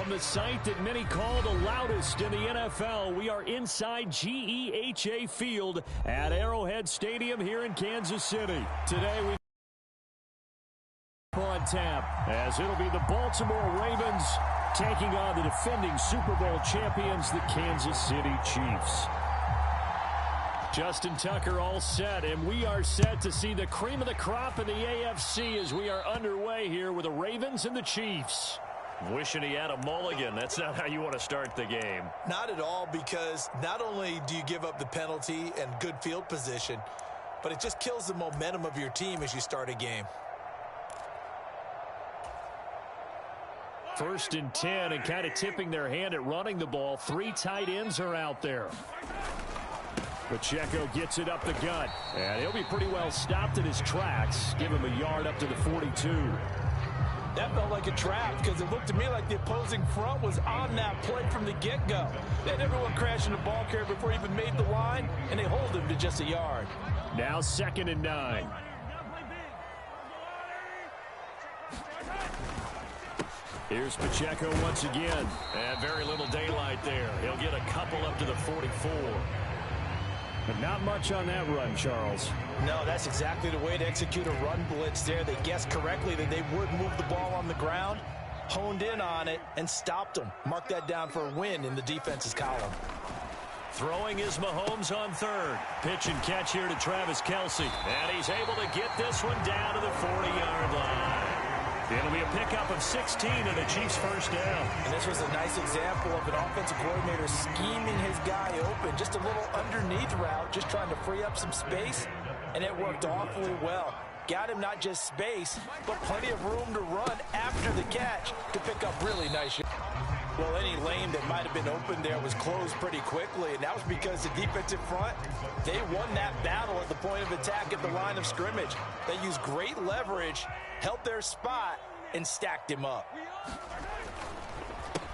From the site that many call the loudest in the NFL, we are inside GEHA Field at Arrowhead Stadium here in Kansas City. Today we on tap as it'll be the Baltimore Ravens taking on the defending Super Bowl champions, the Kansas City Chiefs. Justin Tucker all set, and we are set to see the cream of the crop in the AFC as we are underway here with the Ravens and the Chiefs. Wishing he had a mulligan. That's not how you want to start the game. Not at all, because not only do you give up the penalty and good field position, but it just kills the momentum of your team as you start a game. 1st and 10, and kind of tipping their hand at running the ball. 3 tight ends are out there. Pacheco gets it up the gut, and he'll be pretty well stopped in his tracks. Give him a yard up to the 42. That felt like a trap, because it looked to me like the opposing front was on that play from the get-go. They had everyone crashing the ball carrier before he even made the line, and they hold him to just a yard. Now 2nd and 9. Here's Pacheco once again. And very little daylight there. He'll get a couple up to the 44. But not much on that run, Charles. No, that's exactly the way to execute a run blitz there. They guessed correctly that they would move the ball on the ground, honed in on it, and stopped them. Mark that down for a win in the defense's column. Throwing is Mahomes on 3rd. Pitch and catch here to Travis Kelce. And he's able to get this one down to the 40-yard line. It'll be a pickup of 16 and a Chiefs first down. And this was a nice example of an offensive coordinator scheming his guy open. Just a little underneath route, just trying to free up some space, and it worked awfully well. Got him not just space, but plenty of room to run after the catch to pick up really nice. Well, any lane that might have been open there was closed pretty quickly, and that was because the defensive front, they won that battle at the point of attack at the line of scrimmage. They used great leverage, held their spot, and stacked him up.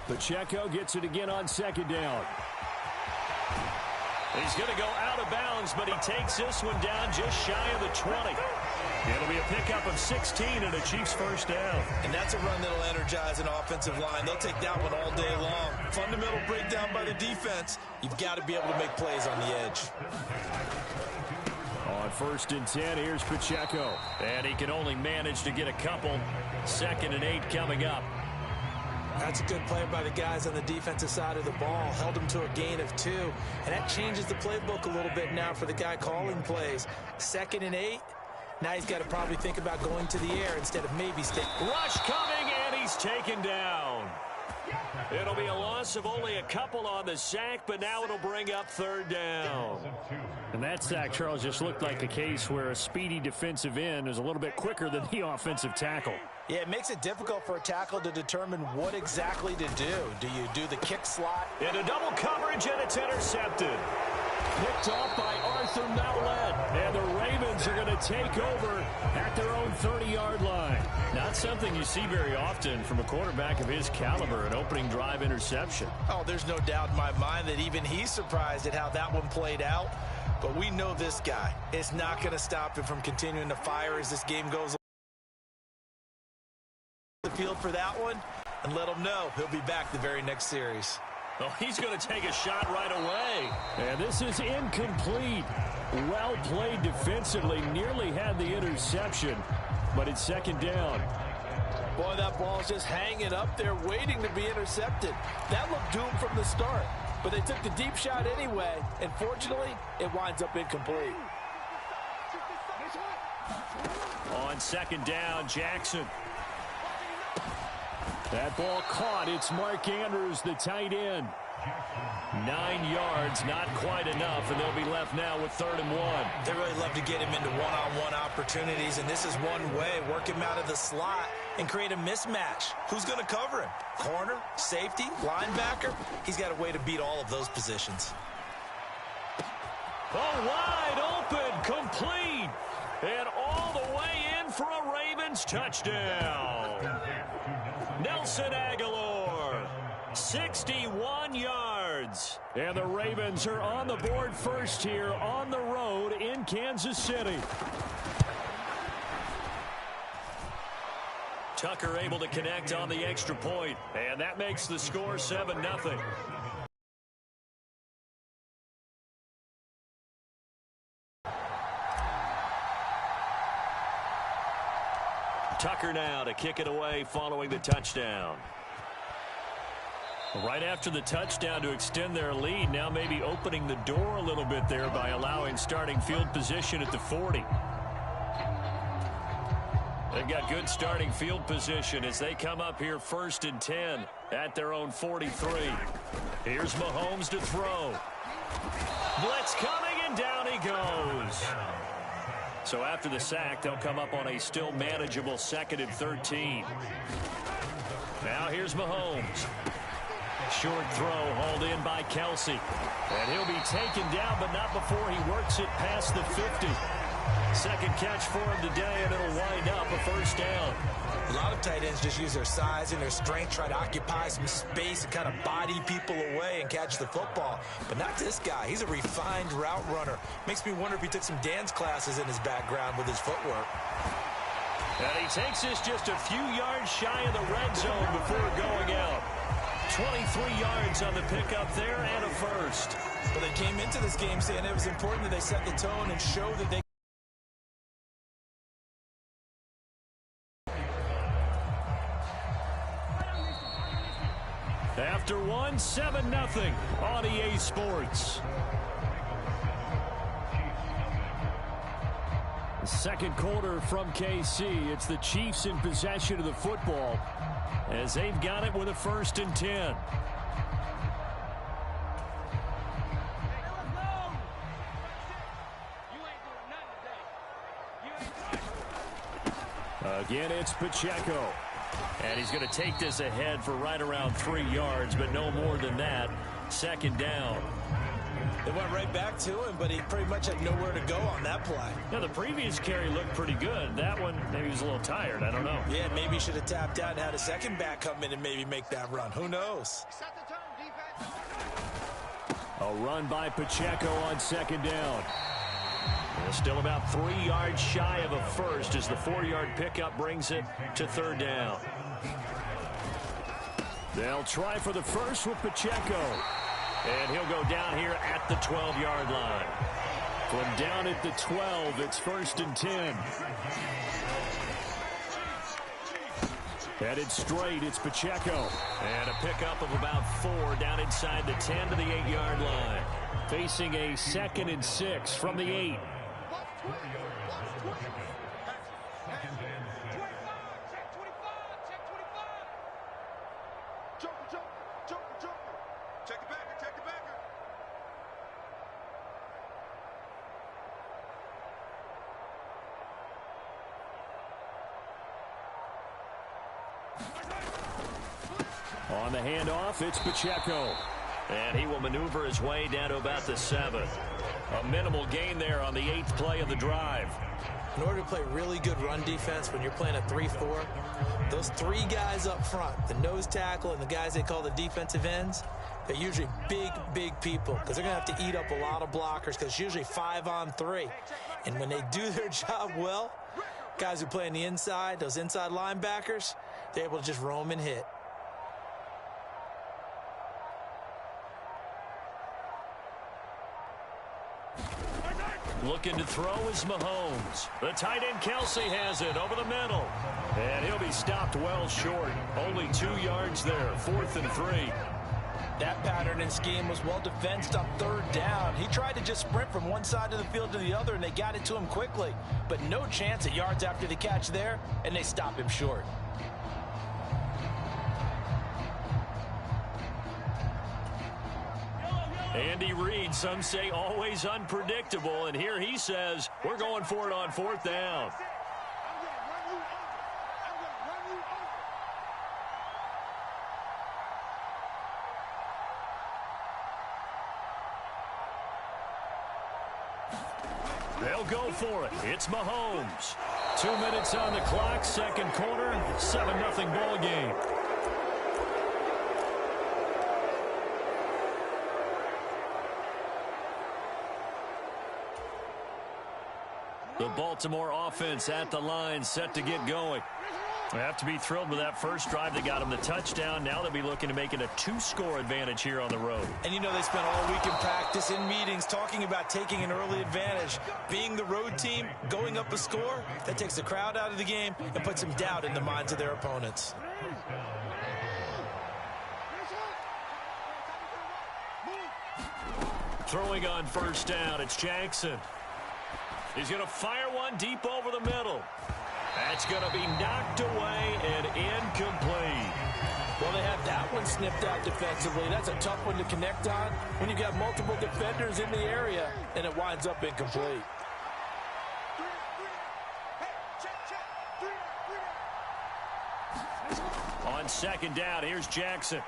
Pacheco gets it again on 2nd down. He's going to go out of bounds, but he takes this one down just shy of the 20. It'll be a pickup of 16 and a Chiefs first down. And that's a run that'll energize an offensive line. They'll take that one all day long. Fundamental breakdown by the defense. You've got to be able to make plays on the edge. On 1st and 10, here's Pacheco. And he can only manage to get a couple. 2nd and 8 coming up. That's a good play by the guys on the defensive side of the ball. Held him to a gain of 2. And that changes the playbook a little bit now for the guy calling plays. 2nd and 8. Now he's got to probably think about going to the air instead of maybe staying. Rush coming, and he's taken down. It'll be a loss of only a couple on the sack, but now it'll bring up 3rd down. And that sack, Charles, just looked like the case where a speedy defensive end is a little bit quicker than the offensive tackle. Yeah, it makes it difficult for a tackle to determine what exactly to do. Do you do the kick slot? Into double coverage, and it's intercepted. Picked off by Arthur Maulet, and the Ravens are going to take over at their own 30-yard line. Not something you see very often from a quarterback of his caliber, an opening drive interception. Oh, there's no doubt in my mind that even he's surprised at how that one played out. But we know this guy. It's not going to stop him from continuing to fire as this game goes on. The field for that one, and let him know he'll be back the very next series. Oh, he's going to take a shot right away. And this is incomplete. Well played defensively. Nearly had the interception, but it's 2nd down. Boy, that ball's just hanging up there waiting to be intercepted. That looked doomed from the start, but they took the deep shot anyway, and fortunately, it winds up incomplete. On 2nd down, Jackson. That ball caught. It's Mark Andrews, the tight end. 9 yards, not quite enough, and they'll be left now with 3rd and 1. They really love to get him into one-on-one opportunities, and this is one way. Work him out of the slot and create a mismatch. Who's going to cover him? Corner, safety, linebacker? He's got a way to beat all of those positions. Oh, wide open, complete, and all the way in for a Ravens touchdown. Nelson Aguilar, 61 yards. And the Ravens are on the board first here on the road in Kansas City. Tucker able to connect on the extra point, and that makes the score 7-0. Tucker now to kick it away following the touchdown. Right after the touchdown to extend their lead, now maybe opening the door a little bit there by allowing starting field position at the 40. They've got good starting field position as they come up here 1st and 10 at their own 43. Here's Mahomes to throw. Blitz coming, and down he goes. So after the sack, they'll come up on a still manageable 2nd and 13. Now here's Mahomes. Short throw hauled in by Kelsey. And he'll be taken down, but not before he works it past the 50. Second catch for him today, and it'll wind up a 1st down. A lot of tight ends just use their size and their strength, try to occupy some space and kind of body people away and catch the football. But not this guy. He's a refined route runner. Makes me wonder if he took some dance classes in his background with his footwork. And he takes this just a few yards shy of the red zone before going out. 23 yards on the pickup there and a 1st. But they came into this game saying it was important that they set the tone and show that they after 7-0 on EA Sports. The second quarter from KC. It's the Chiefs in possession of the football as they've got it with a 1st and 10. Again, it's Pacheco. And he's going to take this ahead for right around 3 yards, but no more than that. 2nd down. They went right back to him, but he pretty much had nowhere to go on that play. Now, the previous carry looked pretty good. That one, maybe he was a little tired. I don't know. Yeah, maybe he should have tapped out and had a second back come in and maybe make that run. Who knows? A run by Pacheco on 2nd down. Still about 3 yards shy of a 1st as the 4-yard pickup brings it to 3rd down. They'll try for the 1st with Pacheco. And he'll go down here at the 12-yard line. From down at the 12, it's 1st and 10. Headed straight, it's Pacheco. And a pickup of about 4 down inside the 10 to the 8-yard line. Facing a 2nd and 6 from the 8. On the handoff, it's Pacheco. And he will maneuver his way down to about the 7. A minimal gain there on the 8th play of the drive. In order to play really good run defense when you're playing a 3-4, those 3 guys up front, the nose tackle and the guys they call the defensive ends, they're usually big people because they're going to have to eat up a lot of blockers because it's usually 5-on-3. And when they do their job well, guys who play on the inside, those inside linebackers, they're able to just roam and hit. Looking to throw is Mahomes. The tight end Kelsey has it over the middle. And he'll be stopped well short. Only 2 yards there. 4th and 3. That pattern and scheme was well defensed on 3rd down. He tried to just sprint from one side of the field to the other, and they got it to him quickly. But no chance at yards after the catch there, and they stop him short. Andy Reid, some say always unpredictable, and here he says we're going for it on 4th down. They'll go for it. It's Mahomes. 2 minutes on the clock, 2nd quarter, 7-0 ball game. The Baltimore offense at the line, set to get going. They have to be thrilled with that first drive that got them the touchdown. Now they'll be looking to make it a 2-score advantage here on the road. And you know they spent all week in practice, in meetings, talking about taking an early advantage. Being the road team, going up a score, that takes the crowd out of the game and puts some doubt in the minds of their opponents. Throwing on first down, it's Jackson. He's going to fire one deep over the middle. That's going to be knocked away and incomplete. Well, they have that one snipped out defensively. That's a tough one to connect on when you've got multiple defenders in the area, and it winds up incomplete. On second down, here's Jackson.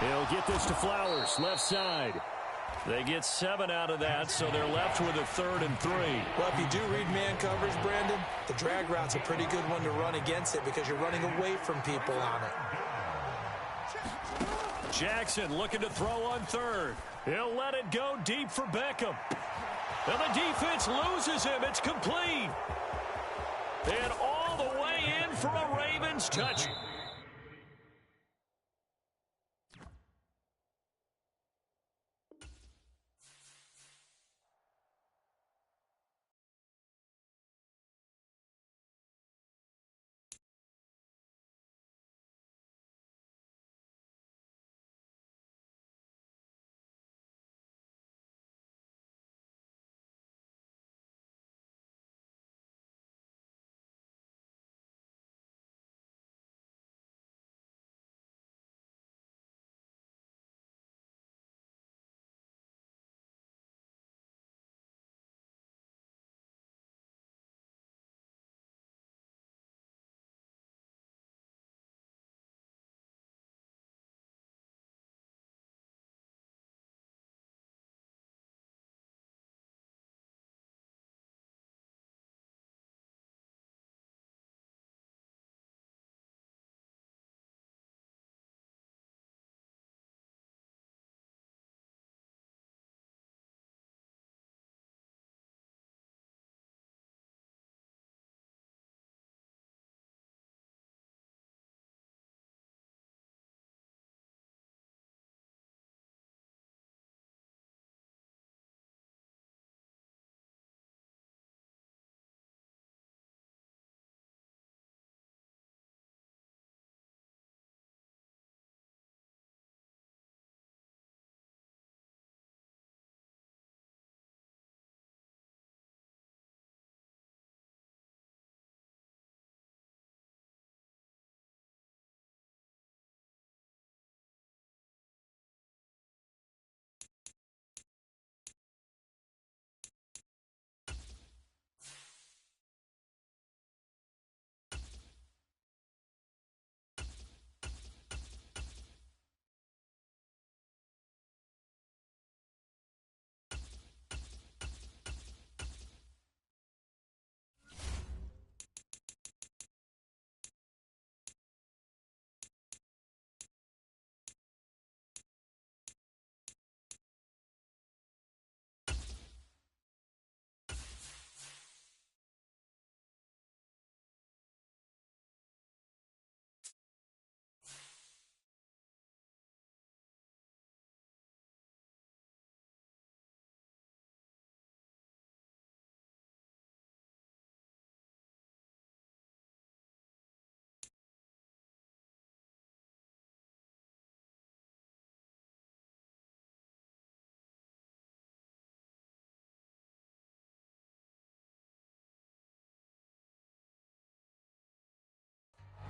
He'll get this to Flowers, left side. They get 7 out of that, so they're left with a 3rd and 3. Well, if you do read man coverage, Brandon, the drag route's a pretty good one to run against it because you're running away from people on it. Jackson looking to throw on 3rd. He'll let it go deep for Beckham. And the defense loses him. It's complete. And all the way in for a Ravens touchdown.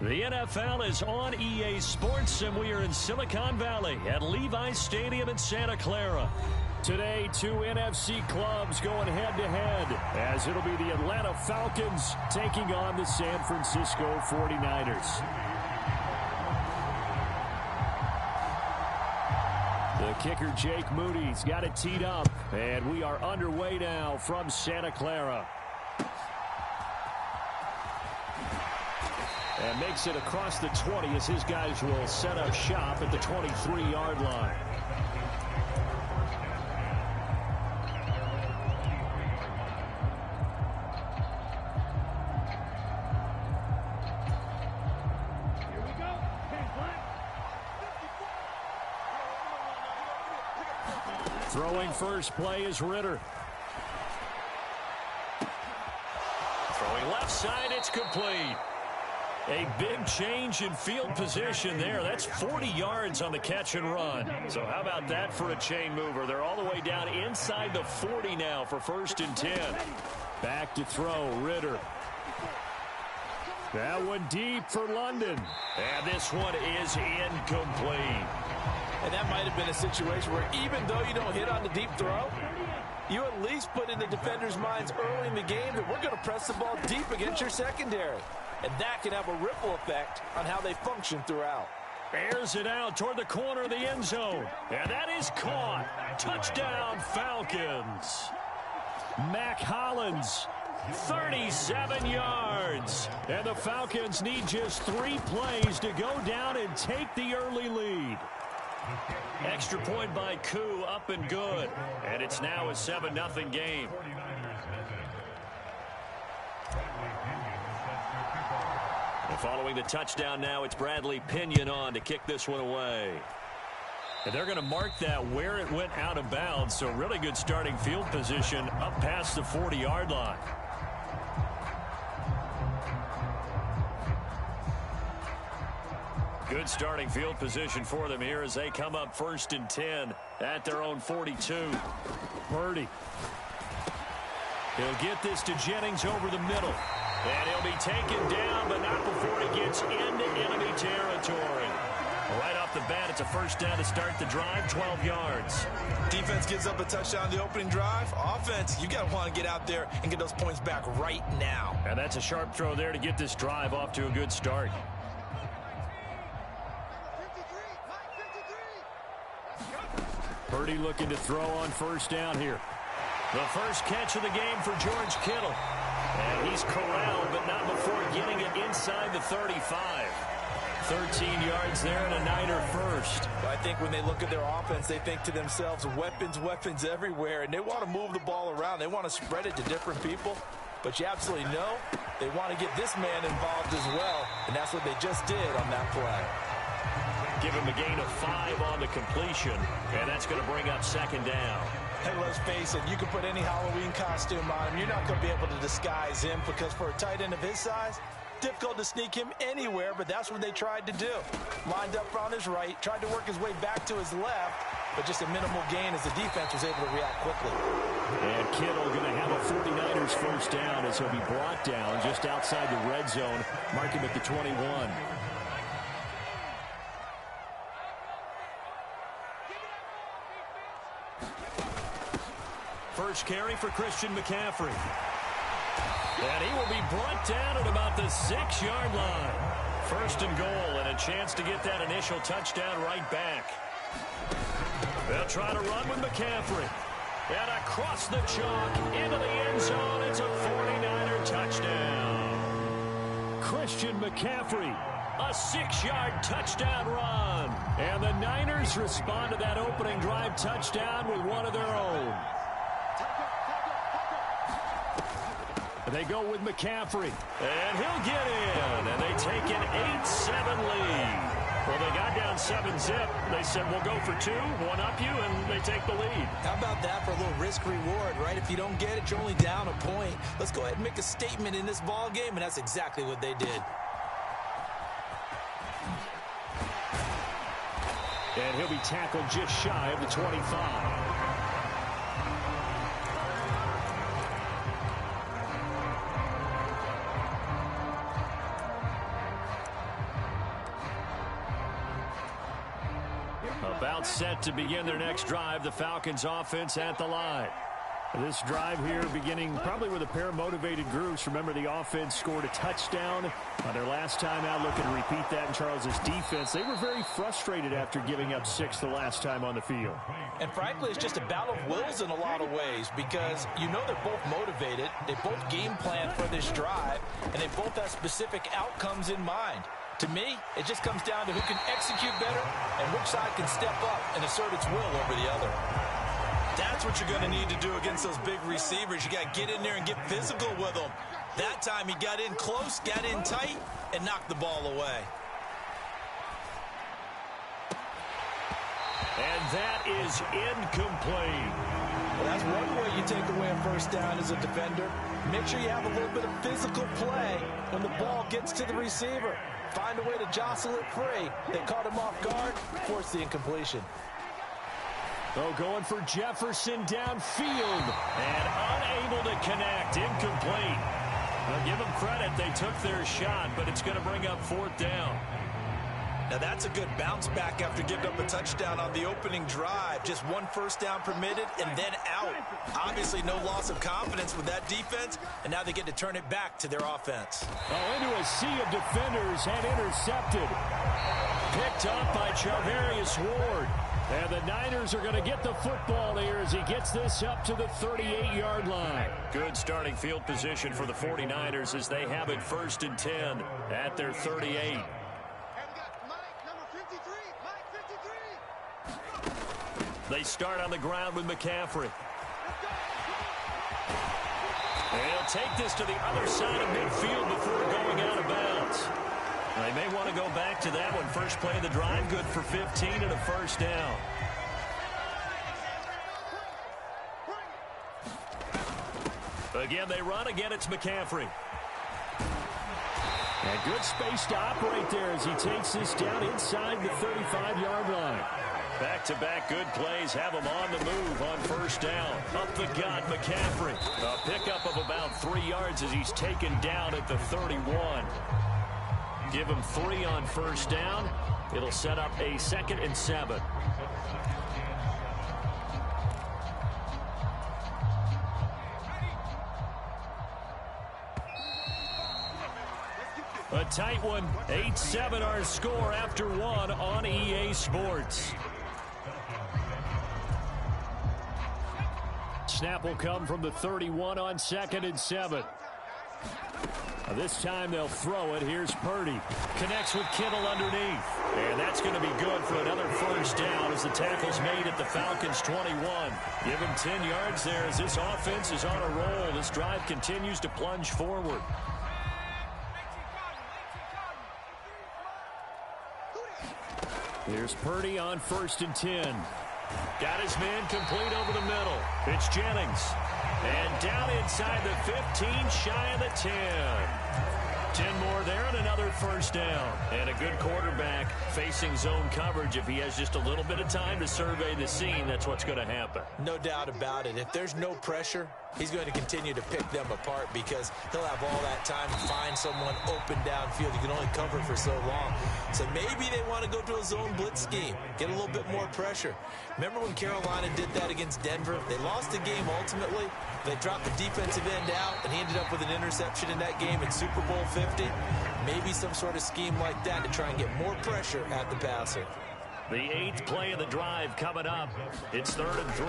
The NFL is on EA Sports, and we are in Silicon Valley at Levi's Stadium in Santa Clara. Today, 2 NFC clubs going head-to-head, as it'll be the Atlanta Falcons taking on the San Francisco 49ers. The kicker, Jake Moody's got it teed up, and we are underway now from Santa Clara. And makes it across the 20 as his guys will set up shop at the 23-yard line. Throwing first play is Ritter. Throwing left side, it's complete. A big change in field position there. That's 40 yards on the catch and run. So how about that for a chain mover? They're all the way down inside the 40 now for 1st and 10. Back to throw, Ritter. That one deep for London. And this one is incomplete. And that might have been a situation where even though you don't hit on the deep throw, you at least put in the defender's minds early in the game that we're going to press the ball deep against your secondary. And that can have a ripple effect on how they function throughout. Airs it out toward the corner of the end zone. And that is caught. Touchdown, Falcons. Mac Hollins, 37 yards. And the Falcons need just 3 plays to go down and take the early lead. Extra point by Koo, up and good. And it's now a 7-0 game. And following the touchdown now, it's Bradley Pinion on to kick this one away. And they're going to mark that where it went out of bounds. So really good starting field position up past the 40-yard line. Good starting field position for them here as they come up 1st and 10 at their own 42. Purdy. He'll get this to Jennings over the middle. And he'll be taken down, but not before he gets into enemy territory. Right off the bat, it's a 1st down to start the drive, 12 yards. Defense gives up a touchdown the opening drive. Offense, you got to want to get out there and get those points back right now. And that's a sharp throw there to get this drive off to a good start. Purdy looking to throw on 1st down here. The first catch of the game for George Kittle. And he's corralled, but not before getting it inside the 35. 13 yards there and a Niner first. I think when they look at their offense, they think to themselves, weapons, weapons everywhere, and they want to move the ball around. They want to spread it to different people. But you absolutely know they want to get this man involved as well, and that's what they just did on that play. Give him a gain of 5 on the completion, and that's going to bring up 2nd down. Hey, let's face it, you can put any Halloween costume on him. You're not going to be able to disguise him because for a tight end of his size, difficult to sneak him anywhere, but that's what they tried to do. Lined up on his right, tried to work his way back to his left, but just a minimal gain as the defense was able to react quickly. And Kittle going to have a 49ers 1st down as he'll be brought down just outside the red zone. Mark him at the 21. First carry for Christian McCaffrey. And he will be brought down at about the 6-yard line. 1st and goal, and a chance to get that initial touchdown right back. They'll try to run with McCaffrey. And across the chalk into the end zone, it's a 49er touchdown. Christian McCaffrey, a 6-yard touchdown run. And the Niners respond to that opening drive touchdown with one of their own. They go with McCaffrey, and he'll get in, and they take an 8-7 lead. Well, they got down 7-zip. They said, we'll go for 2, one up you, and they take the lead. How about that for a little risk-reward, right? If you don't get it, you're only down a point. Let's go ahead and make a statement in this ball game, and that's exactly what they did. And he'll be tackled just shy of the 25. About set to begin their next drive, the Falcons offense at the line. This drive here beginning probably with a pair of motivated groups. Remember, the offense scored a touchdown on their last time out, looking to repeat that in Charles's defense. They were very frustrated after giving up 6 the last time on the field. And frankly, it's just a battle of wills in a lot of ways because you know they're both motivated. They both game plan for this drive, and they both have specific outcomes in mind. To me, it just comes down to who can execute better and which side can step up and assert its will over the other. That's what you're going to need to do against those big receivers. You got to get in there and get physical with them. That time he got in close, got in tight, and knocked the ball away. And that is incomplete. Well, that's one way you take away a first down as a defender. Make sure you have a little bit of physical play when the ball gets to the receiver. Find a way to jostle it free. They caught him off guard, forced the incompletion. Oh, going for Jefferson downfield and unable to connect. Incomplete. I'll give them credit. They took their shot, but it's going to bring up 4th down. Now that's a good bounce back after giving up a touchdown on the opening drive. Just one first down permitted and then out. Obviously no loss of confidence with that defense, and now they get to turn it back to their offense. Oh, into a sea of defenders and intercepted. Picked up by Charvarius Ward. And the Niners are going to get the football here as he gets this up to the 38-yard line. Good starting field position for the 49ers as they have it 1st and 10 at their 38. They start on the ground with McCaffrey. And he'll take this to the other side of midfield before going out of bounds. They may want to go back to that one. First play of the drive, good for 15 and a first down. Again, they run. Again, it's McCaffrey. And good space to operate there as he takes this down inside the 35-yard line. Back-to-back good plays have him on the move on first down. Up the gut, McCaffrey. A pickup of about 3 yards as he's taken down at the 31. Give him 3 on first down. It'll set up a 2nd and 7. A tight one. 8-7 our score after 1 on EA Sports. Snap will come from the 31 on 2nd and 7. This time they'll throw it. Here's Purdy. Connects with Kittle underneath. And that's going to be good for another first down as the tackle's made at the Falcons' 21. Give him 10 yards there as this offense is on a roll. This drive continues to plunge forward. Here's Purdy on 1st and 10. Got his man complete over the middle. It's Jennings. And down inside the 15, shy of the 10. 10 more there and another first down. And a good quarterback facing zone coverage. If he has just a little bit of time to survey the scene, that's what's going to happen. No doubt about it. If there's no pressure, he's going to continue to pick them apart because he'll have all that time to find someone open downfield. You can only cover for so long. So maybe they want to go to a zone blitz scheme, get a little bit more pressure. Remember when Carolina did that against Denver? They lost the game ultimately. They dropped the defensive end out, and he ended up with an interception in that game in Super Bowl 50. Maybe some sort of scheme like that to try and get more pressure at the passer. The 8th play of the drive coming up. It's 3rd and 3.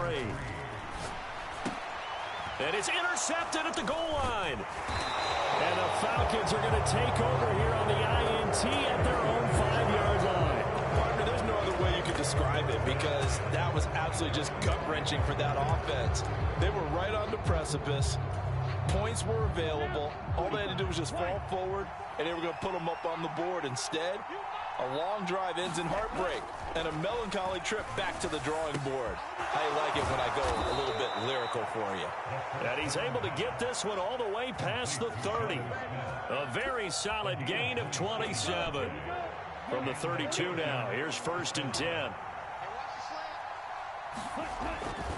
And it's intercepted at the goal line. And the Falcons are going to take over here on the INT at their own 5-yard line. Partner, there's no other way you could describe it because that was absolutely just gut-wrenching for that offense. They were right on the precipice. Points were available. All they had to do was just fall forward, and they were going to put them up on the board. Instead, a long drive ends in heartbreak and a melancholy trip back to the drawing board. I like it when I go a little bit lyrical for you. And he's able to get this one all the way past the 30. A very solid gain of 27. From the 32 now, here's 1st and 10.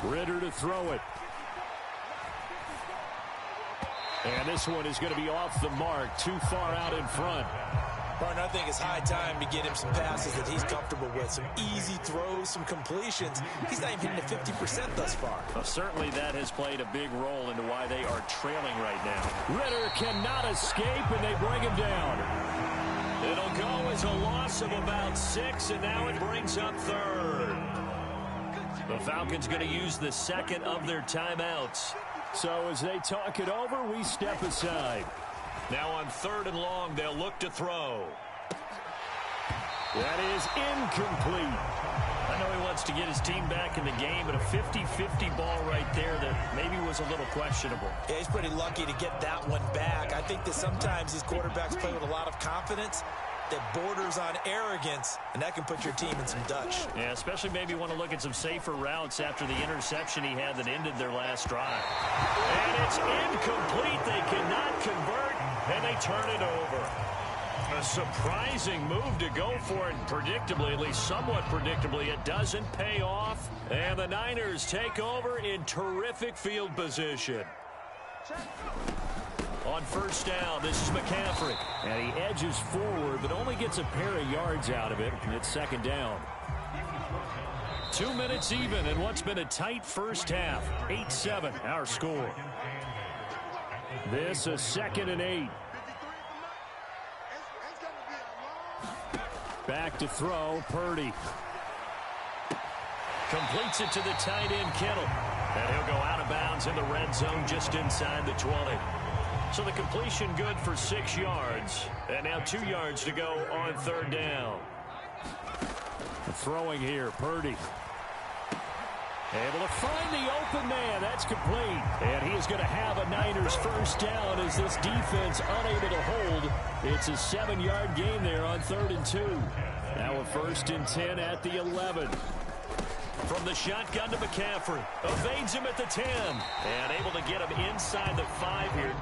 Ritter to throw it. And this one is going to be off the mark, too far out in front. Partner, I think it's high time to get him some passes that he's comfortable with, some easy throws, some completions. He's not even hitting the 50% thus far. Well, certainly that has played a big role into why they are trailing right now. Ritter cannot escape, and they bring him down. It'll go as a loss of about 6, and now it brings up 3rd. The Falcons going to use the 2nd of their timeouts. So as they talk it over, we step aside. Now on 3rd and long, they'll look to throw. That is incomplete. I know he wants to get his team back in the game, but a 50-50 ball right there that maybe was a little questionable. Yeah, he's pretty lucky to get that one back. I think that sometimes these quarterbacks play with a lot of confidence. that borders on arrogance, and that can put your team in some Dutch. Yeah, especially maybe want to look at some safer routes after the interception he had that ended their last drive. And it's incomplete. They cannot convert, and they turn it over. A surprising move to go for it, predictably, at least somewhat predictably. It doesn't pay off, and the Niners take over in terrific field position. On first down, this is McCaffrey. And he edges forward, but only gets a pair of yards out of it. And it's second down. 2 minutes even in what's been a tight first half. 8-7, our score. This is 2nd and 8. Back to throw, Purdy. Completes it to the tight end, Kittle. And he'll go out of bounds in the red zone just inside the 20. So the completion good for 6 yards. And now 2 yards to go on third down. Throwing here, Purdy. Able to find the open man. That's complete. And he is going to have a Niners first down as this defense unable to hold. It's a 7-yard gain there on 3rd and 2. Now a 1st and 10 at the 11. From the shotgun to McCaffrey. Evades him at the 10. And able to get him inside the 5 here.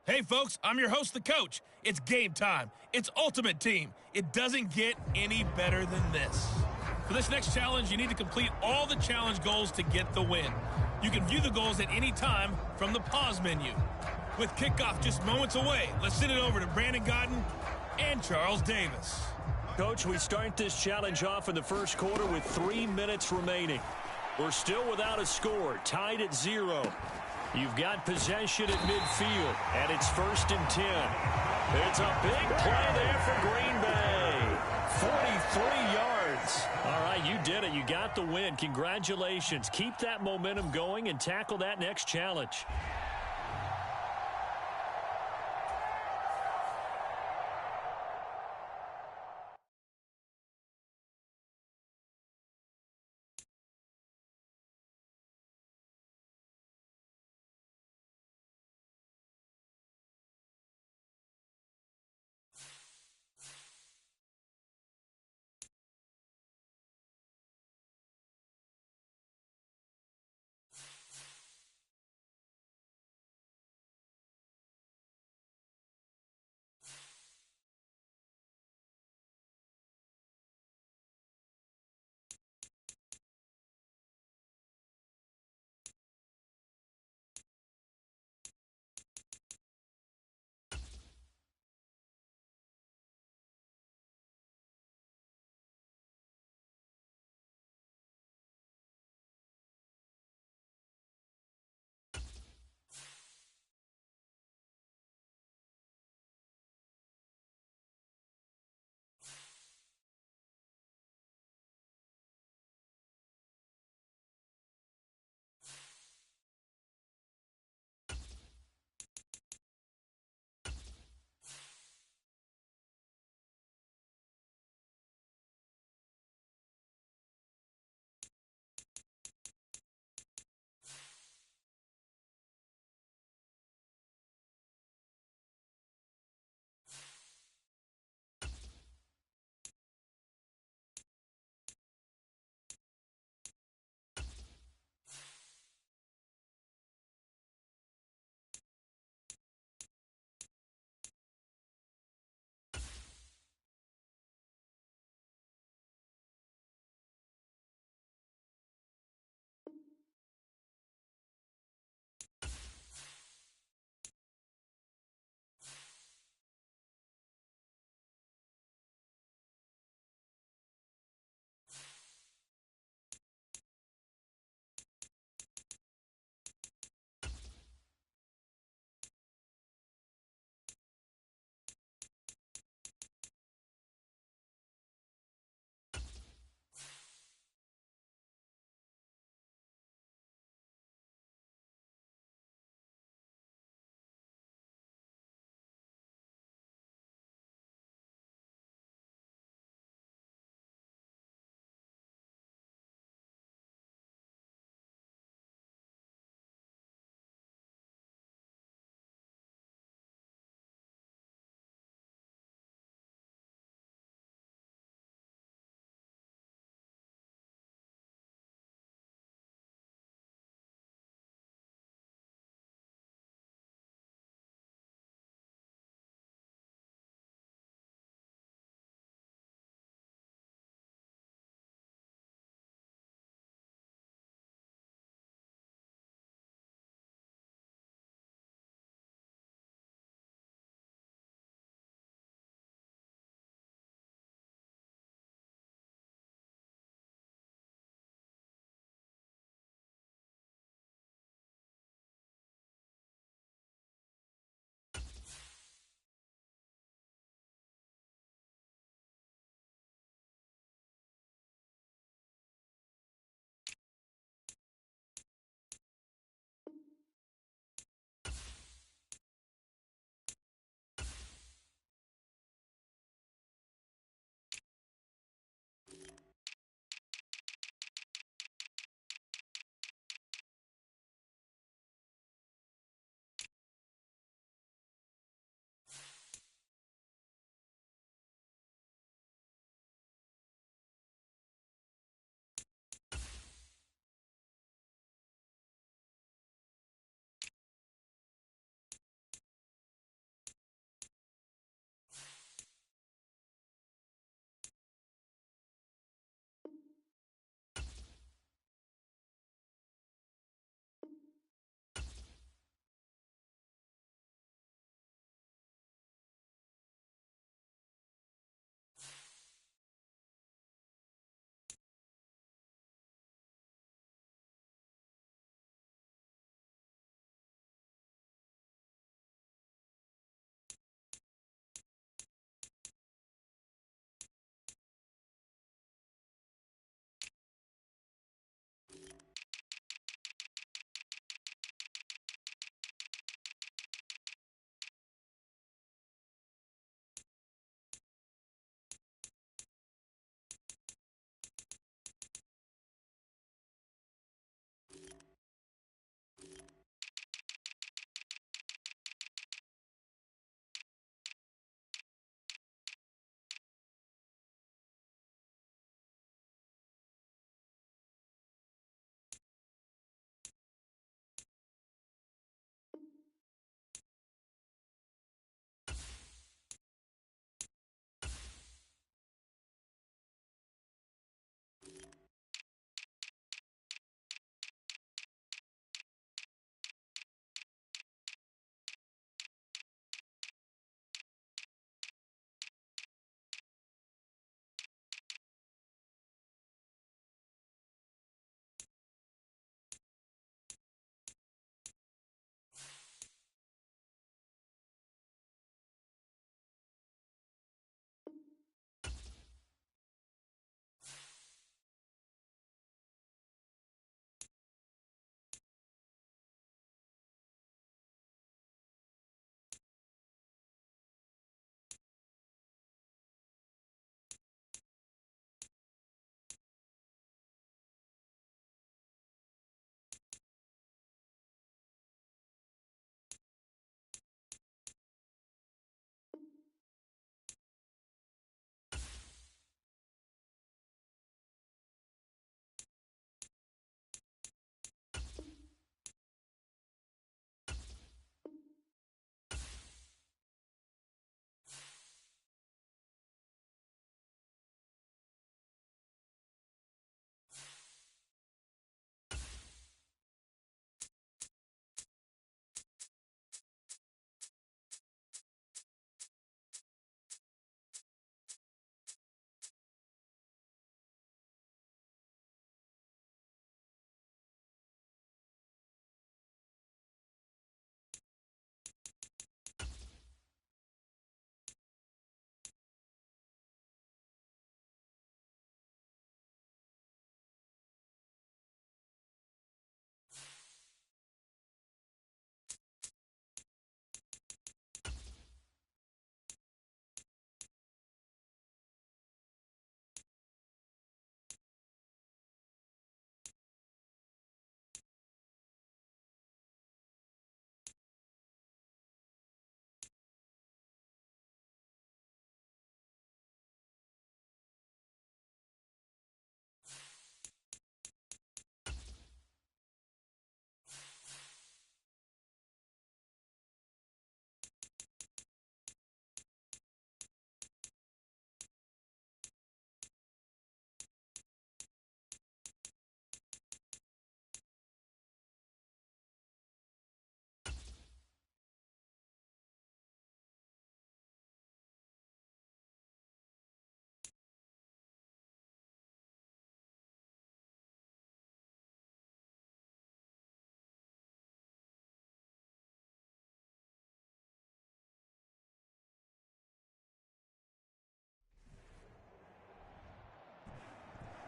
Hey, folks, I'm your host, the coach. It's game time. It's Ultimate Team. It doesn't get any better than this. For this next challenge, you need to complete all the challenge goals to get the win. You can view the goals at any time from the pause menu. With kickoff just moments away, let's send it over to Brandon Godden and Charles Davis. Coach, we start this challenge off in the first quarter with 3 minutes remaining. We're still without a score, tied at 0. You've got possession at midfield, and it's 1st and 10. It's a big play there for Green Bay. 43 yards. All right, you did it. You got the win. Congratulations. Keep that momentum going and tackle that next challenge.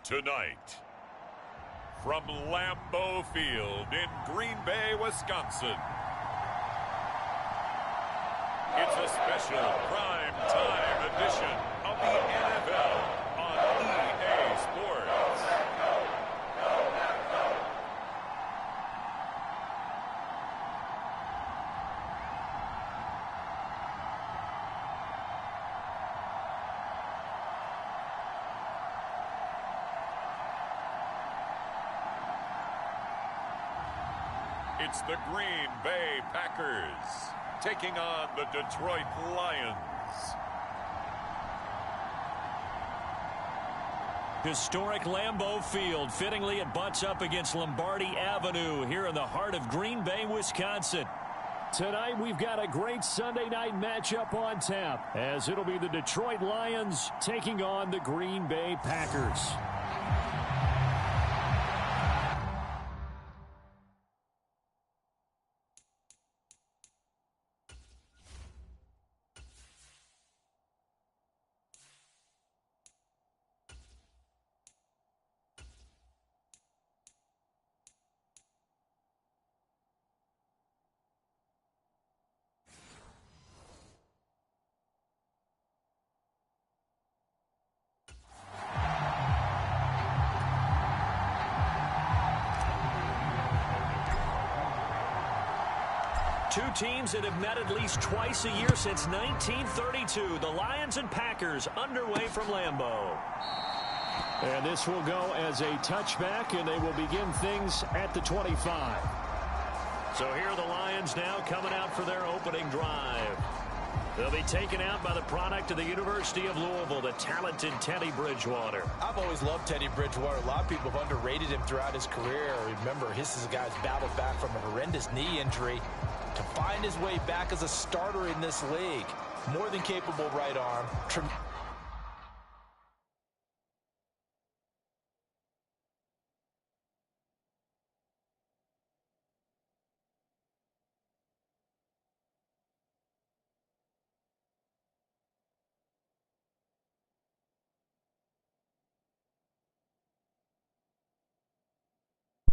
tonight. From Lambeau Field in Green Bay, Wisconsin, it's a special prime time edition of the NFL on EA Sports. It's the Green Bay Packers taking on the Detroit Lions. Historic Lambeau Field. Fittingly, it butts up against Lombardi Avenue here in the heart of Green Bay, Wisconsin. Tonight, we've got a great Sunday night matchup on tap, as it'll be the Detroit Lions taking on the Green Bay Packers. Two teams that have met at least twice a year since 1932. The Lions and Packers underway from Lambeau. And this will go as a touchback, and they will begin things at the 25. So here are the Lions now coming out for their opening drive. They'll be taken out by the product of the University of Louisville, the talented Teddy Bridgewater. I've always loved Teddy Bridgewater. A lot of people have underrated him throughout his career. Remember, this is a guy who's battled back from a horrendous knee injury to find his way back as a starter in this league. More than capable right arm.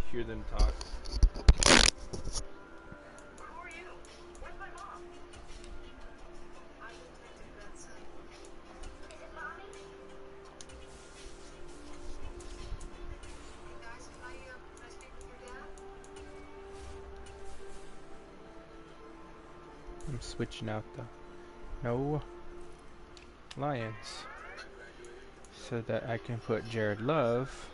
Hear them talk. I'm switching out the no Lions so that I can put Jared Love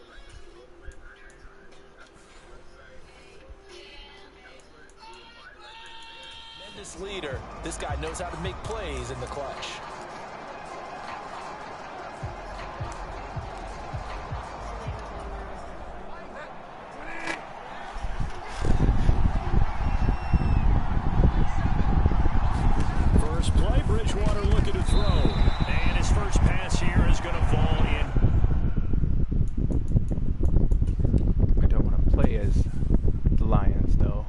Tremendous leader. This guy knows how to make plays in the clutch. First play, Bridgewater looking to throw. And his first pass here is going to fall in. I don't want to play as the Lions though.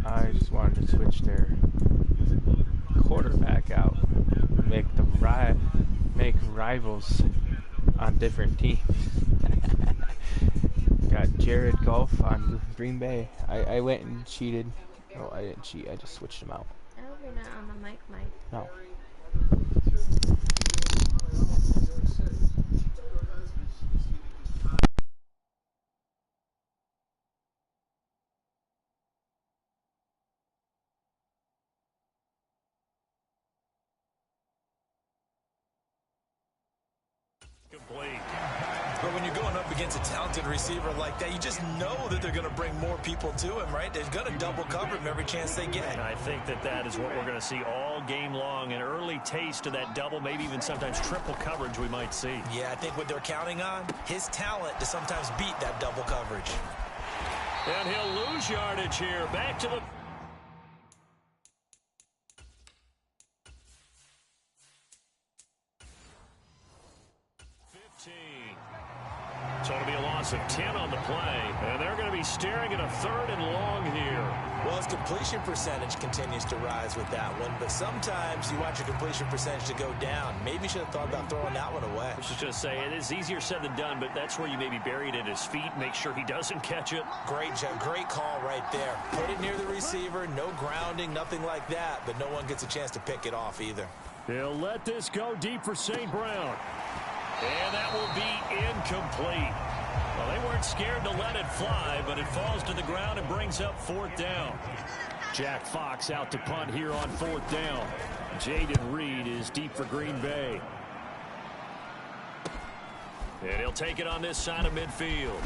I just wanted to switch their quarterback out, make them make rivals on different teams. Got Jared Goff on Green Bay. I went and cheated. No, I didn't cheat. I just switched him out. I hope you're not on the mic. No. Complete. But when you're going up against a talented receiver like that, you just know that they're going to bring more people to him, right? They're going to double cover him every chance they get. And I think that is what we're going to see all game long. An early taste of that double, maybe even sometimes triple coverage we might see. Yeah, I think what they're counting on, his talent to sometimes beat that double coverage. And he'll lose yardage here. Back to the... So it'll be a loss of 10 on the play. And they're going to be staring at a 3rd and long here. Well, his completion percentage continues to rise with that one. But sometimes you want your completion percentage to go down. Maybe you should have thought about throwing that one away. I was just going to say, it is easier said than done, but that's where you maybe bury it at his feet. Make sure he doesn't catch it. Great call right there. Put it near the receiver. No grounding, nothing like that. But no one gets a chance to pick it off either. He'll let this go deep for St. Brown. And that will be incomplete. Well, they weren't scared to let it fly, but it falls to the ground and brings up 4th down. Jack Fox out to punt here on 4th down. Jaden Reed is deep for Green Bay. And he'll take it on this side of midfield.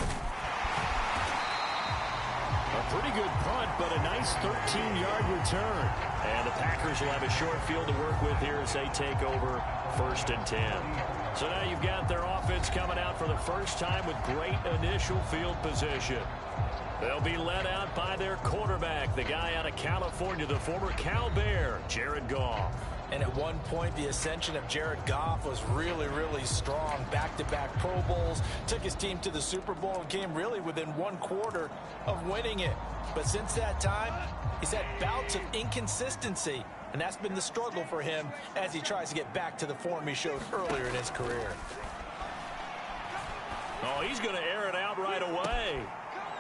A pretty good punt, but a nice 13-yard return. And the Packers will have a short field to work with here as they take over 1st and 10. So now you've got their offense coming out for the first time with great initial field position. They'll be led out by their quarterback, the guy out of California, the former Cal Bear, Jared Goff. And at one point, the ascension of Jared Goff was really, really strong. Back-to-back Pro Bowls, took his team to the Super Bowl and came really within 1 quarter of winning it. But since that time, he's had bouts of inconsistency, and that's been the struggle for him as he tries to get back to the form he showed earlier in his career. Oh, he's going to air it out right away.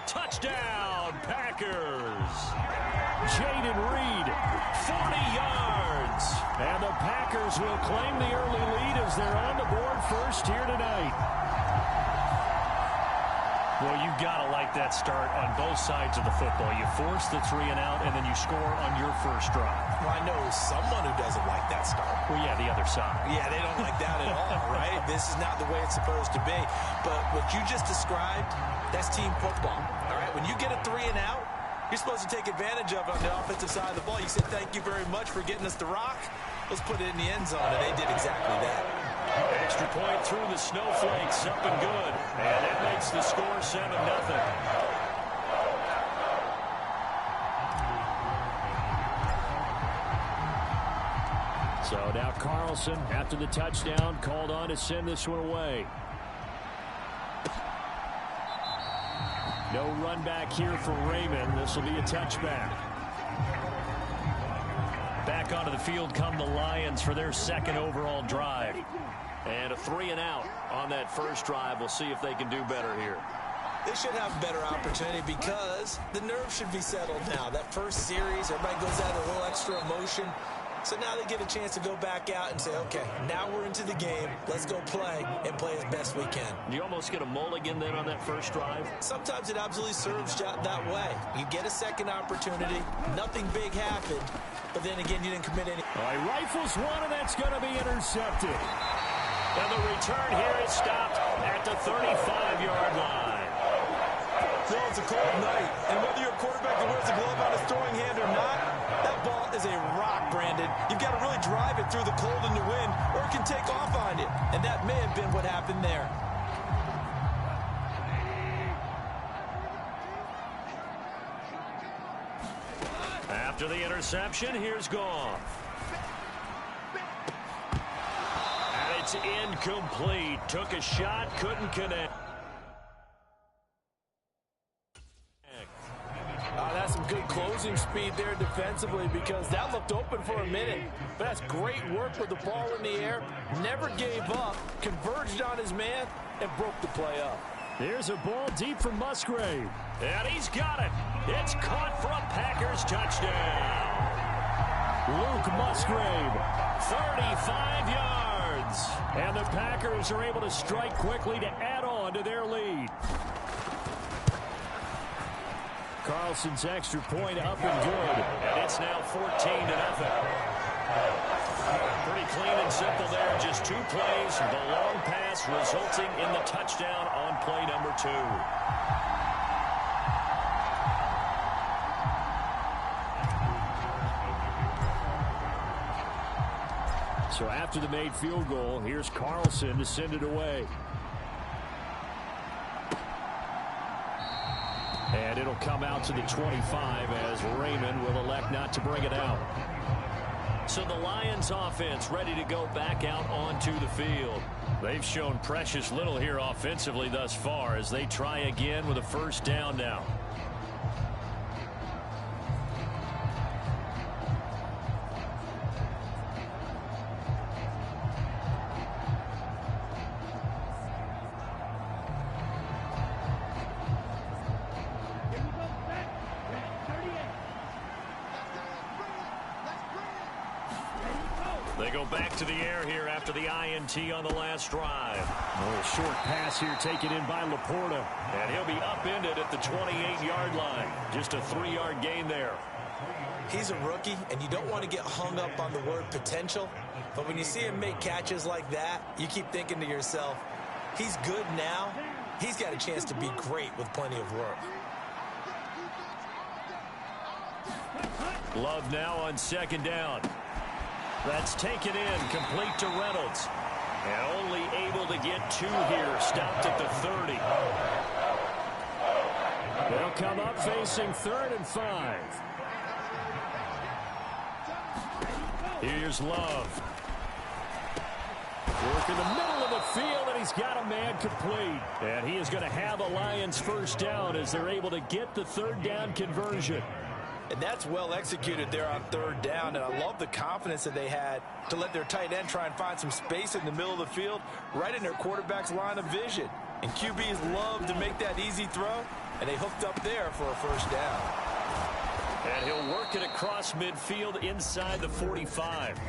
Touchdown, Packers. Jaden Reed, 40 yards. And the Packers will claim the early lead as they're on the board first here tonight. Well, you've got to like that start on both sides of the football. You force the 3 and out, and then you score on your first drive. Well, I know someone who doesn't like that start. Well, yeah, the other side. Yeah, they don't like that at all, right? This is not the way it's supposed to be. But what you just described, that's team football, all right? When you get a 3 and out, you're supposed to take advantage of it on the offensive side of the ball. You said, thank you very much for getting us the rock. Let's put it in the end zone, and they did exactly that. Extra point through the snowflakes, up and good. And that makes the score 7-0. So now Carlson, after the touchdown, called on to send this one away. No run back here for Raymond. This will be a touchback. Back onto the field come the Lions for their 2nd overall drive. And a 3 and out on that first drive. We'll see if they can do better here. They should have a better opportunity because the nerves should be settled now. That first series, everybody goes out with a little extra emotion. So now they get a chance to go back out and say, okay, now we're into the game. Let's go play and play as best we can. You almost get a mulligan then on that first drive? Sometimes it absolutely serves that way. You get a second opportunity. Nothing big happened. But then again, you didn't commit any. All right, rifles one, and that's going to be intercepted. And the return here is stopped at the 35-yard line. Well, it's a cold night, and whether you're a quarterback that wears a glove on his throwing hand or not, that ball is a rock, Brandon. You've got to really drive it through the cold and the wind, or it can take off on you. And that may have been what happened there. After the interception, here's Goff. And it's incomplete. Took a shot, couldn't connect. That's some good closing speed there defensively because that looked open for a minute. But that's great work with the ball in the air. Never gave up, converged on his man, and broke the play up. Here's a ball deep from Musgrave. And he's got it. It's caught for a Packers touchdown. Luke Musgrave, 35 yards. And the Packers are able to strike quickly to add on to their lead. Carlson's extra point up and good. And it's now 14-0. Pretty clean and simple there. Just 2 plays. The long pass resulting in the touchdown on play number 2. So after the made field goal, here's Carlson to send it away. And it'll come out to the 25 as Raymond will elect not to bring it out. So the Lions offense ready to go back out onto the field. They've shown precious little here offensively thus far as they try again with a first down now. They go back to the air here after the INT on the last drive. A little short pass here taken in by Laporta. And he'll be upended at the 28-yard line. Just a 3-yard gain there. He's a rookie, and you don't want to get hung up on the word potential. But when you see him make catches like that, you keep thinking to yourself, he's good now. He's got a chance to be great with plenty of work. Love now on second down. That's taken in, complete to Reynolds. And only able to get 2 here, stopped at the 30. They'll come up facing 3rd and 5. Here's Love. Work in the middle of the field, and he's got a man complete. And he is going to have a Lions first down as they're able to get the 3rd down conversion. And that's well executed there on 3rd down. And I love the confidence that they had to let their tight end try and find some space in the middle of the field, right in their quarterback's line of vision. And QBs love to make that easy throw, and they hooked up there for a first down. And he'll work it across midfield inside the 45.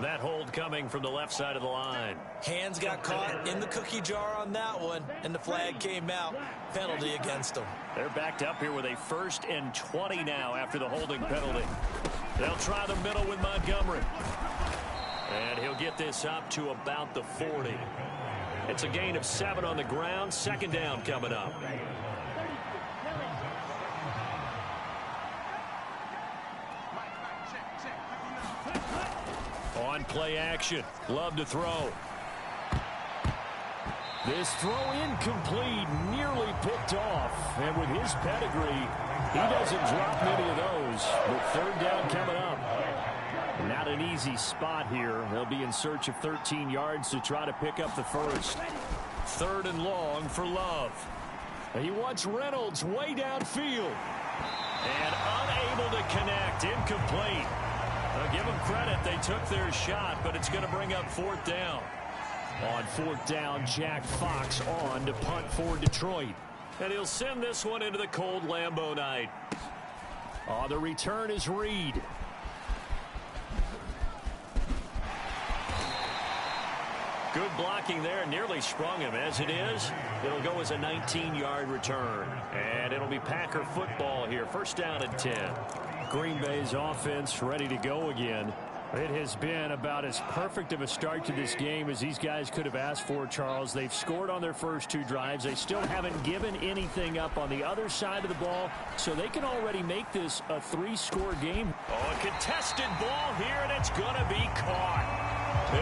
That hold coming from the left side of the line. Hands got caught in the cookie jar on that one, and the flag came out. Penalty against them. They're backed up here with a 1st and 20 now after the holding penalty. They'll try the middle with Montgomery. And he'll get this up to about the 40. It's a gain of 7 on the ground. 2nd down coming up. On play action. Love to throw. This throw incomplete, nearly picked off. And with his pedigree, he doesn't drop many of those. But 3rd down coming up. Not an easy spot here. They'll be in search of 13 yards to try to pick up the first. 3rd and long for Love. He wants Reynolds way downfield. And unable to connect. Incomplete. I'll give them credit. They took their shot, but it's going to bring up 4th down. On 4th down, Jack Fox on to punt for Detroit. And he'll send this one into the cold Lambeau night. The return is Reed. Good blocking there. Nearly sprung him. As it is, it'll go as a 19-yard return. And it'll be Packer football here. 1st down and 10. Green Bay's offense ready to go again. It has been about as perfect of a start to this game as these guys could have asked for, Charles. They've scored on their first 2 drives. They still haven't given anything up on the other side of the ball, so they can already make this a 3-score game. A contested ball here, and it's going to be caught.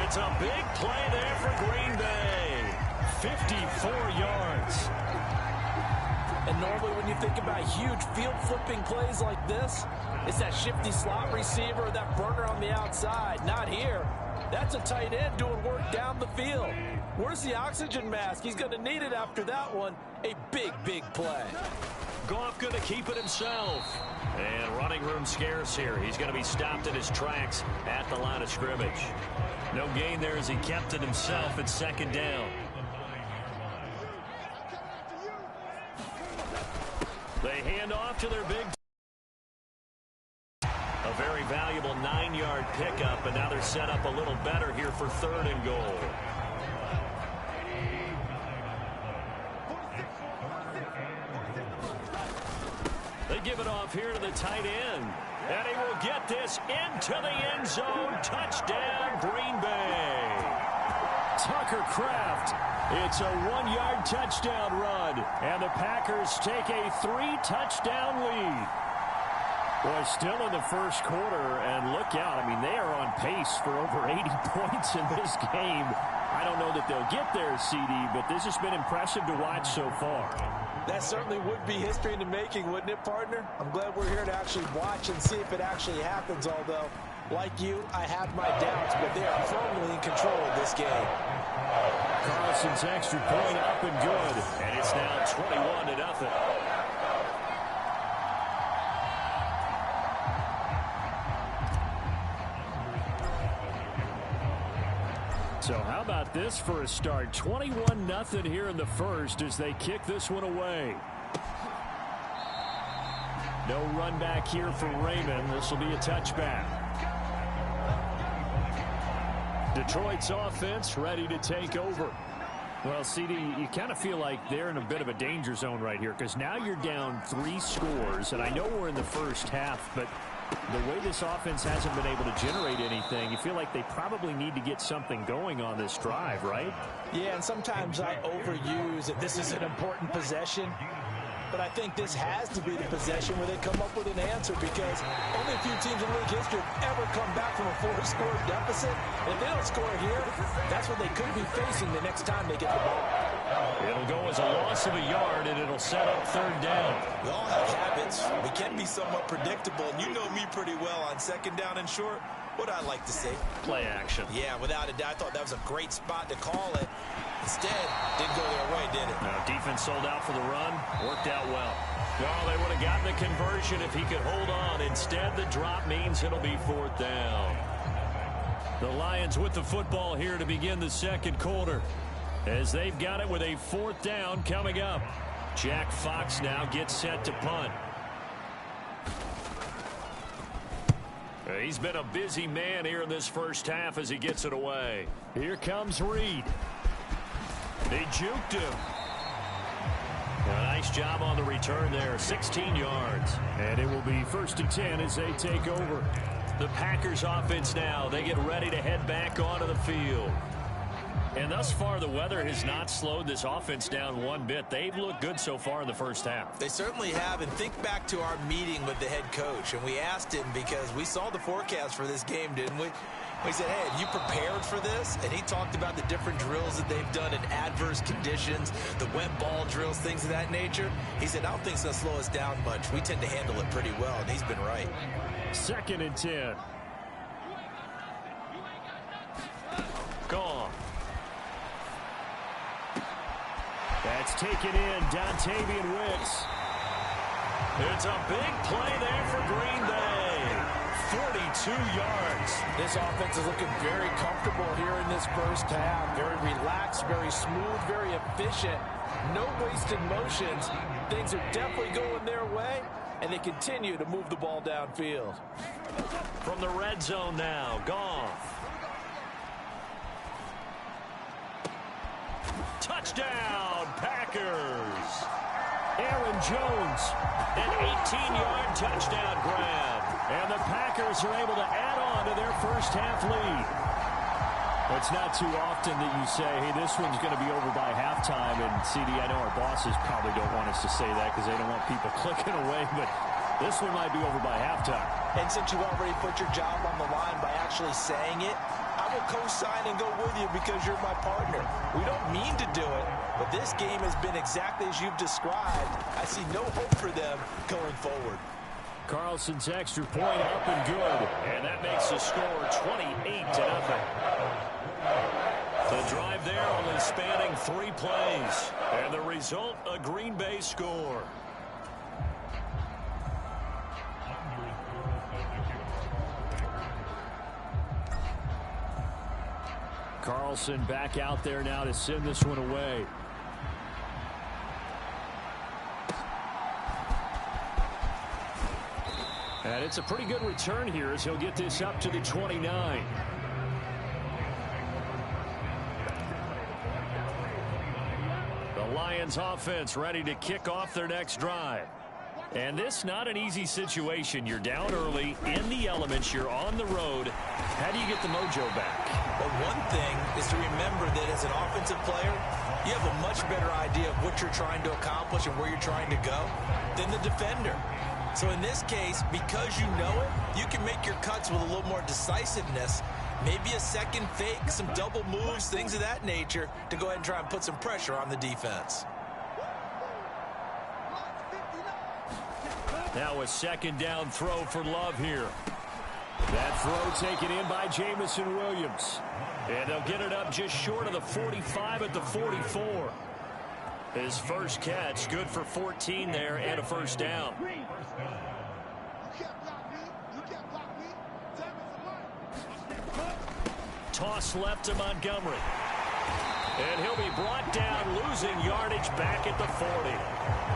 It's a big play there for Green Bay. 54 yards. And normally when you think about huge field-flipping plays like this, it's that shifty slot receiver, that burner on the outside. Not here. That's a tight end doing work down the field. Where's the oxygen mask? He's going to need it after that one. A big, big play. Goff going to keep it himself. And running room scarce here. He's going to be stopped in his tracks at the line of scrimmage. No gain there as he kept it himself at 2nd down. They hand off to their big. A very valuable 9-yard pickup, and now they're set up a little better here for 3rd and goal. They give it off here to the tight end. And he will get this into the end zone. Touchdown, Green Bay. Tucker Kraft. It's a 1-yard touchdown run. And the Packers take a 3-touchdown lead. Boy, still in the first quarter, and look out. I mean, they are on pace for over 80 points in this game. I don't know that they'll get there, CD, but this has been impressive to watch so far. That certainly would be history in the making, wouldn't it, partner? I'm glad we're here to actually watch and see if it actually happens, although, like you, I have my doubts, but they are firmly in control of this game. Carlson's extra point up and good, and it's now 21-0. So how about this for a start? 21-0 here in the first as they kick this one away. No run back here for Raymond. This will be a touchback. Detroit's offense ready to take over. Well, CD, you kind of feel like they're in a bit of a danger zone right here because now you're down 3 scores, and I know we're in the first half, but the way this offense hasn't been able to generate anything, you feel like they probably need to get something going on this drive, right? Yeah, and sometimes I overuse that this is an important possession. But I think this has to be the possession where they come up with an answer because only a few teams in league history have ever come back from a 4-score deficit. And if they don't score here, that's what they could be facing the next time they get the ball. It'll go as a loss of a yard, and it'll set up 3rd down. We all have habits. We can be somewhat predictable, and you know me pretty well on 2nd down and short. What I like to say? Play action. Yeah, without a doubt. I thought that was a great spot to call it. Instead, didn't go their way, did it? No, defense sold out for the run. Worked out well. Well, they would have gotten the conversion if he could hold on. Instead, the drop means it'll be 4th down. The Lions with the football here to begin the 2nd quarter, as they've got it with a 4th down coming up. Jack Fox now gets set to punt. He's been a busy man here in this first half as he gets it away. Here comes Reed. They juked him. A nice job on the return there. 16 yards. And it will be 1st and 10 as they take over. The Packers offense now. They get ready to head back onto the field. And thus far, the weather has not slowed this offense down one bit. They've looked good so far in the first half. They certainly have. And think back to our meeting with the head coach. And we asked him because we saw the forecast for this game, didn't we? We said, hey, have you prepared for this? And he talked about the different drills that they've done in adverse conditions, the wet ball drills, things of that nature. He said, I don't think it's going to slow us down much. We tend to handle it pretty well, and he's been right. 2nd and 10. Gone. That's taken in. Dontavian Wicks. It's a big play there for Green Bay. 42 yards. This offense is looking very comfortable here in this first half. Very relaxed, very smooth, very efficient. No wasted motions. Things are definitely going their way, and they continue to move the ball downfield. From the red zone now, Goff. Touchdown, Packers. Aaron Jones, an 18-yard touchdown grab. And the Packers are able to add on to their first half lead. It's not too often that you say, hey, this one's going to be over by halftime. And, CD, I know our bosses probably don't want us to say that because they don't want people clicking away. But this one might be over by halftime. And since you already put your job on the line by actually saying it, I will co-sign and go with you because you're my partner. We don't mean to do it, but this game has been exactly as you've described. I see no hope for them going forward. Carlson's extra point up and good. And that makes the score 28-0. The drive there only spanning 3 plays. And the result, a Green Bay score. Carlson back out there now to send this one away. And it's a pretty good return here as he'll get this up to the 29. The Lions offense ready to kick off their next drive. And this not an easy situation. You're down early, in the elements, you're on the road. How do you get the mojo back? Well, one thing is to remember that as an offensive player, you have a much better idea of what you're trying to accomplish and where you're trying to go than the defender. So in this case, because you know it, you can make your cuts with a little more decisiveness maybe a second fake, some double moves, things of that nature to go ahead and try and put some pressure on the defense. Now a second down throw for Love here. That throw taken in by Jamison Williams. And they'll get it up just short of the 45 at the 44. His first catch, good for 14 there and a first down. Toss left to Montgomery. And he'll be brought down, losing yardage back at the 40.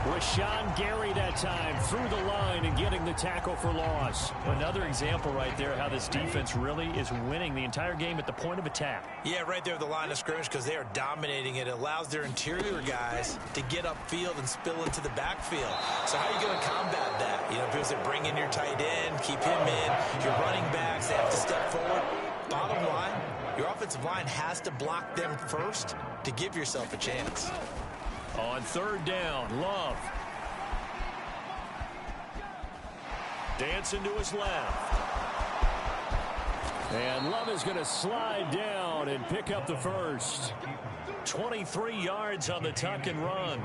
Rashawn Gary that time through the line and getting the tackle for loss. Another example right there how this defense really is winning the entire game at the point of attack. Yeah, right there at the line of scrimmage because they are dominating it. It allows their interior guys to get upfield and spill into the backfield. So how are you going to combat that? You know, people say bring in your tight end, keep him in. Your running backs, they have to step forward. Bottom line, your offensive line has to block them first to give yourself a chance. On third down, Love. Dancing to his left. And Love is going to slide down and pick up the first. 23 yards on the tuck and run.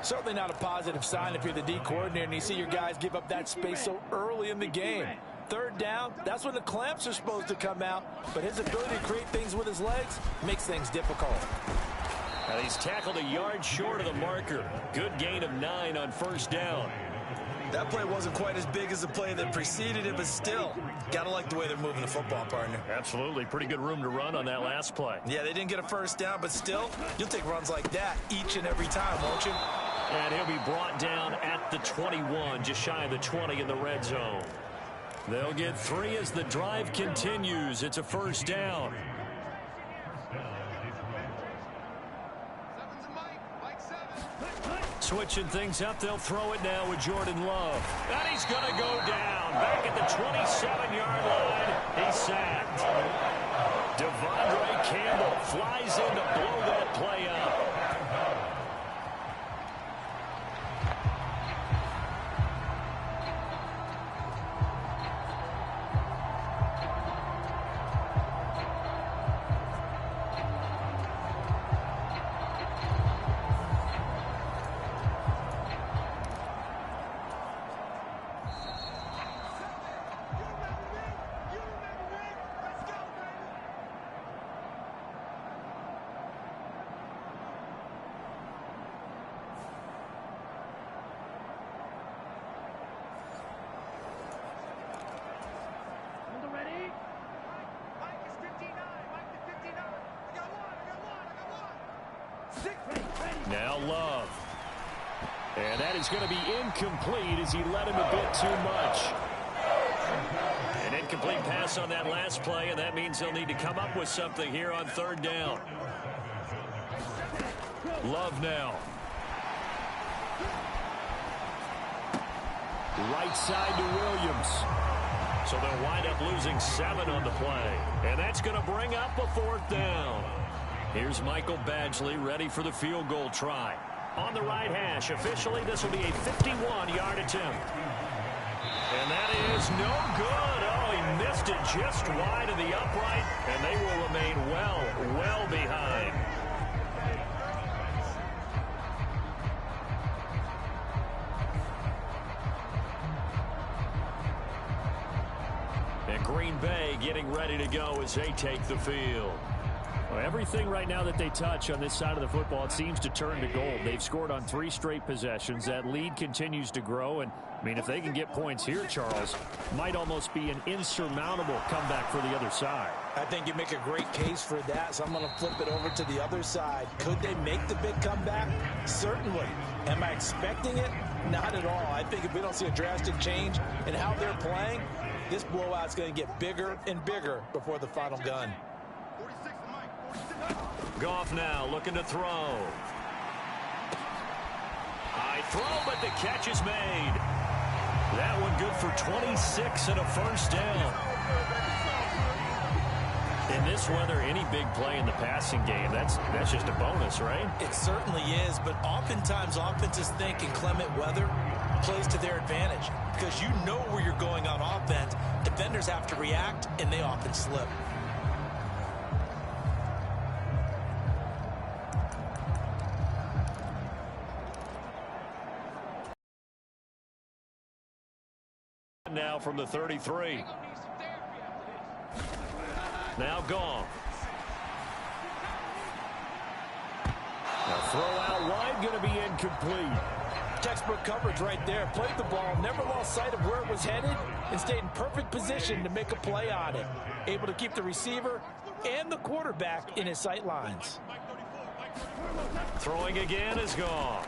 Certainly not a positive sign if you're the D coordinator and you see your guys give up that space so early in the game. Third down, that's when the clamps are supposed to come out, but his ability to create things with his legs makes things difficult. And he's tackled a yard short of the marker. Good gain of 9 on first down. That play wasn't quite as big as the play that preceded it, but still, got to like the way they're moving the football, partner. Absolutely. Pretty good room to run on that last play. Yeah, they didn't get a first down, but still, you'll take runs like that each and every time, won't you? And he'll be brought down at the 21, just shy of the 20 in the red zone. They'll get 3 as the drive continues. It's a first down. Switching things up, they'll throw it now with Jordan Love. And he's going to go down. Back at the 27-yard line, he's sacked. Devondre Campbell flies in to blow that play up. Now Love. And that is going to be incomplete as he led him a bit too much. An incomplete pass on that last play, and that means they'll need to come up with something here on third down. Love now. Right side to Williams. So they'll wind up losing 7 on the play. And that's going to bring up a fourth down. Here's Michael Badgley ready for the field goal try. On the right hash, officially this will be a 51-yard attempt. And that is no good. Oh, he missed it just wide of the upright, and they will remain well behind. And Green Bay getting ready to go as they take the field. Well, everything right now that they touch on this side of the football, it seems to turn to gold. They've scored on 3 straight possessions. That lead continues to grow. And, I mean, if they can get points here, Charles, might almost be an insurmountable comeback for the other side. I think you make a great case for that, so I'm going to flip it over to the other side. Could they make the big comeback? Certainly. Am I expecting it? Not at all. I think if we don't see a drastic change in how they're playing, this blowout's going to get bigger and bigger before the final gun. Goff now looking to throw. High throw, but the catch is made. That one good for 26 and a first down. In this weather, any big play in the passing game, that's just a bonus, right? It certainly is, but oftentimes offenses think inclement weather plays to their advantage because you know where you're going on offense. Defenders have to react, and they often slip. Now from the 33. Now Goff. A throw out wide, going to be incomplete. Textbook coverage right there. Played the ball, never lost sight of where it was headed, and stayed in perfect position to make a play on it. Able to keep the receiver and the quarterback in his sight lines. Throwing again is Goff.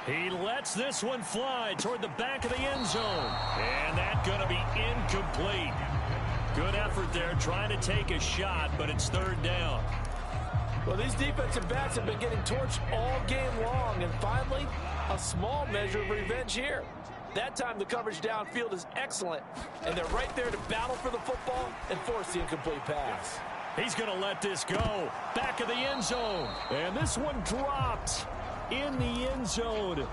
He lets this one fly toward the back of the end zone. And that's going to be incomplete. Good effort there trying to take a shot, but it's third down. Well, these defensive backs have been getting torched all game long, and finally, a small measure of revenge here. That time the coverage downfield is excellent, and they're right there to battle for the football and force the incomplete pass. He's going to let this go. Back of the end zone. And this one dropped in the end zone.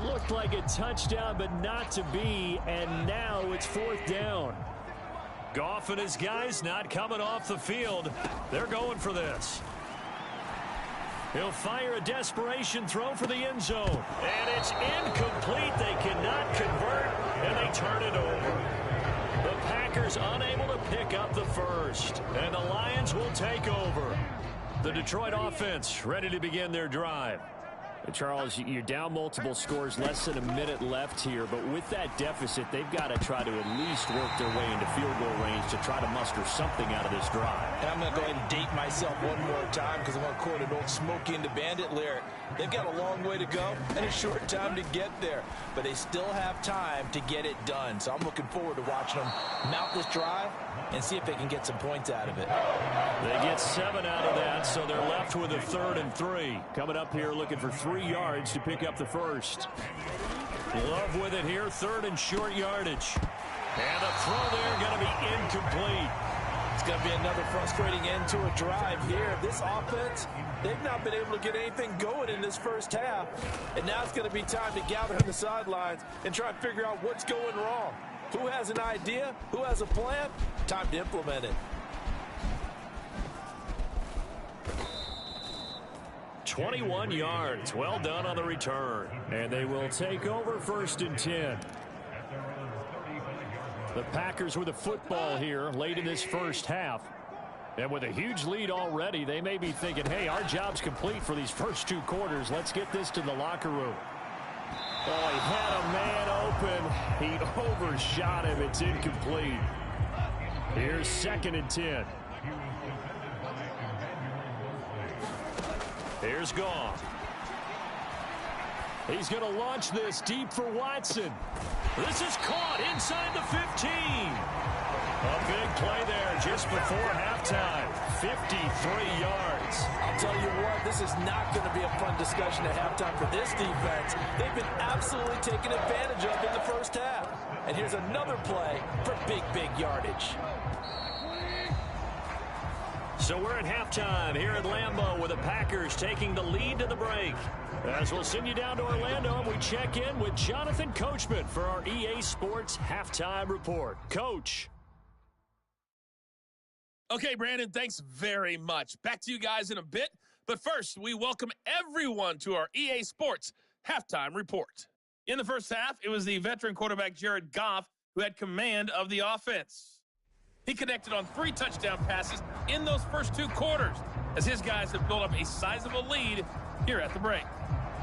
Looked like a touchdown, but not to be, and now it's fourth down. Goff and his guys not coming off the field. They're going for this. He'll fire a desperation throw for the end zone. And it's incomplete. They cannot convert, and they turn it over. The Packers unable to pick up the first. And the Lions will take over. The Detroit offense ready to begin their drive. Charles, you're down multiple scores, less than a minute left here, but with that deficit, they've got to try to at least work their way into field goal range to try to muster something out of this drive. And I'm going to go ahead and date myself one more time because I'm going to quote an old Smokey and the Bandit lyric. They've got a long way to go and a short time to get there, but they still have time to get it done. So I'm looking forward to watching them mount this drive and see if they can get some points out of it. They get 7 out of that, so they're left with a 3rd and 3. Coming up here looking for 3 yards to pick up the first. Love with it here, 3rd and short yardage. And the throw there going to be incomplete. It's going to be another frustrating end to a drive here. This offense, they've not been able to get anything going in this first half. And now it's going to be time to gather on the sidelines and try and figure out what's going wrong. Who has an idea? Who has a plan? Time to implement it. 21 yards. Well done on the return. And they will take over 1st and 10. The Packers with the football here late in this first half. And with a huge lead already, they may be thinking, hey, our job's complete for these first 2 quarters. Let's get this to the locker room. Oh, he had a man open. He overshot him. It's incomplete. Here's 2nd and 10. Here's Goff. He's going to launch this deep for Watson. This is caught inside the 15. A big play there just before halftime. 53 yards. I'll tell you what, this is not going to be a fun discussion at halftime for this defense. They've been absolutely taken advantage of in the first half. And here's another play for big yardage. So we're at halftime here at Lambeau with the Packers taking the lead to the break. As we'll send you down to Orlando and we check in with Jonathan Coachman for our EA Sports Halftime Report. Coach. Okay, Brandon, thanks very much. Back to you guys in a bit. But first, we welcome everyone to our EA Sports Halftime Report. In the first half, it was the veteran quarterback Jared Goff who had command of the offense. He connected on 3 touchdown passes in those first 2 quarters as his guys have built up a sizable lead here at the break.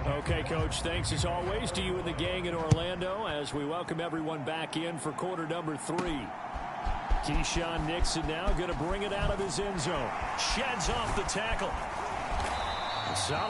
Okay, Coach, thanks as always to you and the gang in Orlando as we welcome everyone back in for quarter number 3. Keyshawn Nixon now going to bring it out of his end zone. Sheds off the tackle. Solid